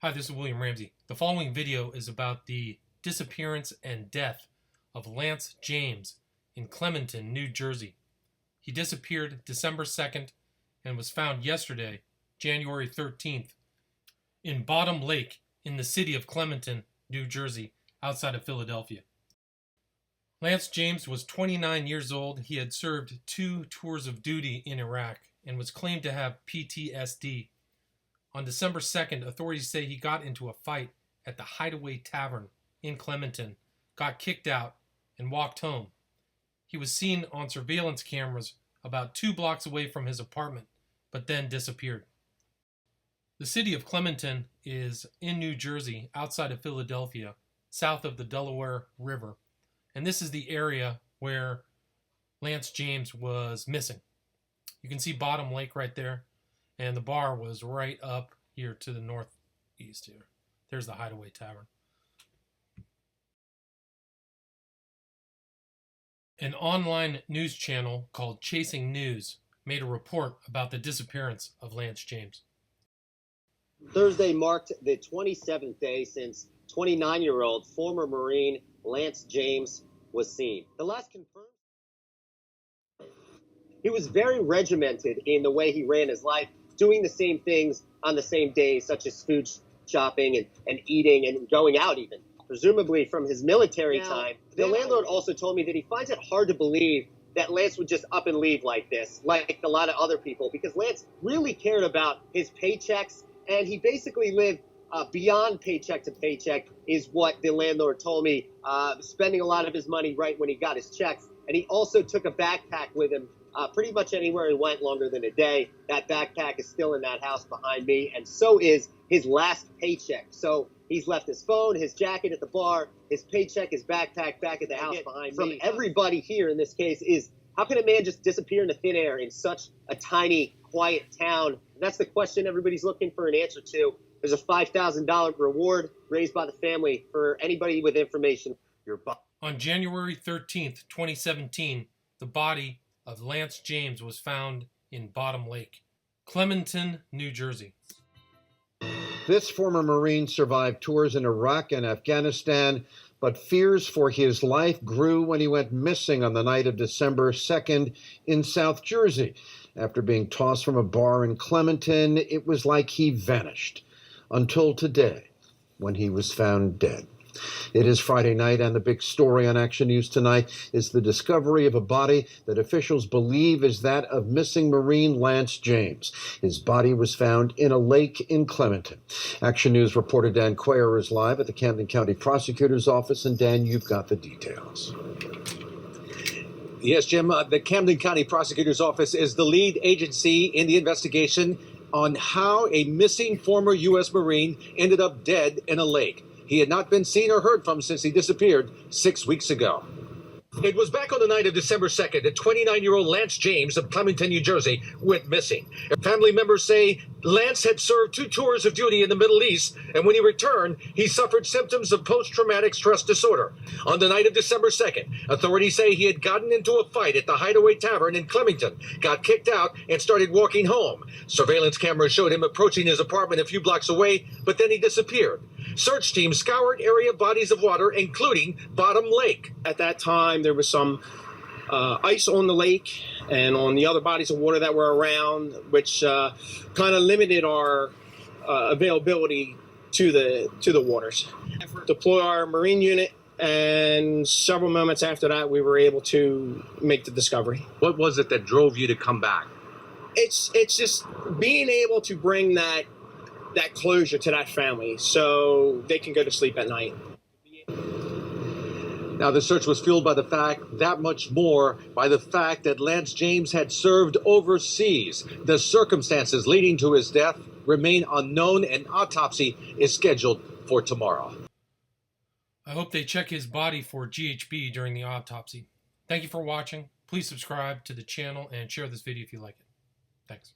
Hi, this is William Ramsey. The following video is about the disappearance and death of Lance James in Clementon, New Jersey. He disappeared December 2nd and was found yesterday, January 13th, in Bottom Lake in the city of Clementon, New Jersey, outside of Philadelphia. Lance James was 29 years old. He had served 2 tours of duty in Iraq and was claimed to have PTSD. On December 2nd, authorities say he got into a fight at the Hideaway Tavern in Clementon, got kicked out, and walked home. He was seen on surveillance cameras about 2 blocks away from his apartment, but then disappeared. The city of Clementon is in New Jersey, outside of Philadelphia, south of the Delaware River, and this is the area where Lance James was missing. You can see Bottom Lake right there. And the bar was right up here to the northeast here. There's the Hideaway Tavern. An online news channel called Chasing News made a report about the disappearance of Lance James. Thursday marked the 27th day since 29-year-old former Marine Lance James was seen. The last confirmed. He was very regimented in the way he ran his life, doing the same things on the same days, such as food shopping and eating and going out even, presumably from his military time. The landlord also told me that he finds it hard to believe that Lance would just up and leave like this, like a lot of other people, because Lance really cared about his paychecks, and he basically lived beyond paycheck to paycheck, is what the landlord told me, spending a lot of his money right when he got his checks. And he also took a backpack with him pretty much anywhere he went longer than a day. That backpack is still in that house behind me, and so is his last paycheck. So he's left his phone, his jacket at the bar, his paycheck, his backpack back at the house behind me. From everybody here in this case is, how can a man just disappear into thin air in such a tiny, quiet town? And that's the question everybody's looking for an answer to. There's a $5,000 reward raised by the family for anybody with information. On January 13th, 2017, the body of Lance James was found in Bottom Lake, Clementon, New Jersey. This former Marine survived tours in Iraq and Afghanistan, but fears for his life grew when he went missing on the night of December 2nd in South Jersey. After being tossed from a bar in Clementon, it was like he vanished, until today, when he was found dead. It is Friday night, and the big story on Action News tonight is the discovery of a body that officials believe is that of missing Marine Lance James. His body was found in a lake in Clementon. Action News reporter Dan Quayer is live at the Camden County Prosecutor's Office, and Dan, you've got the details. Yes, Jim, the Camden County Prosecutor's Office is the lead agency in the investigation on how a missing former U.S. Marine ended up dead in a lake. He had not been seen or heard from since he disappeared 6 weeks ago. It was back on the night of December 2nd that 29-year-old Lance James of Clementon, New Jersey, went missing. Family members say Lance had served 2 tours of duty in the Middle East, and when he returned, he suffered symptoms of post-traumatic stress disorder. On the night of December 2nd, authorities say he had gotten into a fight at the Hideaway Tavern in Clementon, got kicked out, and started walking home. Surveillance cameras showed him approaching his apartment a few blocks away, but then he disappeared. Search teams scoured area bodies of water, including Bottom Lake. At that time, there was some ice on the lake and on the other bodies of water that were around, which kind of limited our availability to the waters. Deploy our Marine unit, and several moments after that, we were able to make the discovery. What was it that drove you to come back? It's just being able to bring that closure to that family so they can go to sleep at night. Now, the search was fueled by the fact, that much more, by the fact that Lance James had served overseas. The circumstances leading to his death remain unknown, and autopsy is scheduled for tomorrow. I hope they check his body for GHB during the autopsy. Thank you for watching. Please subscribe to the channel and share this video if you like it. Thanks.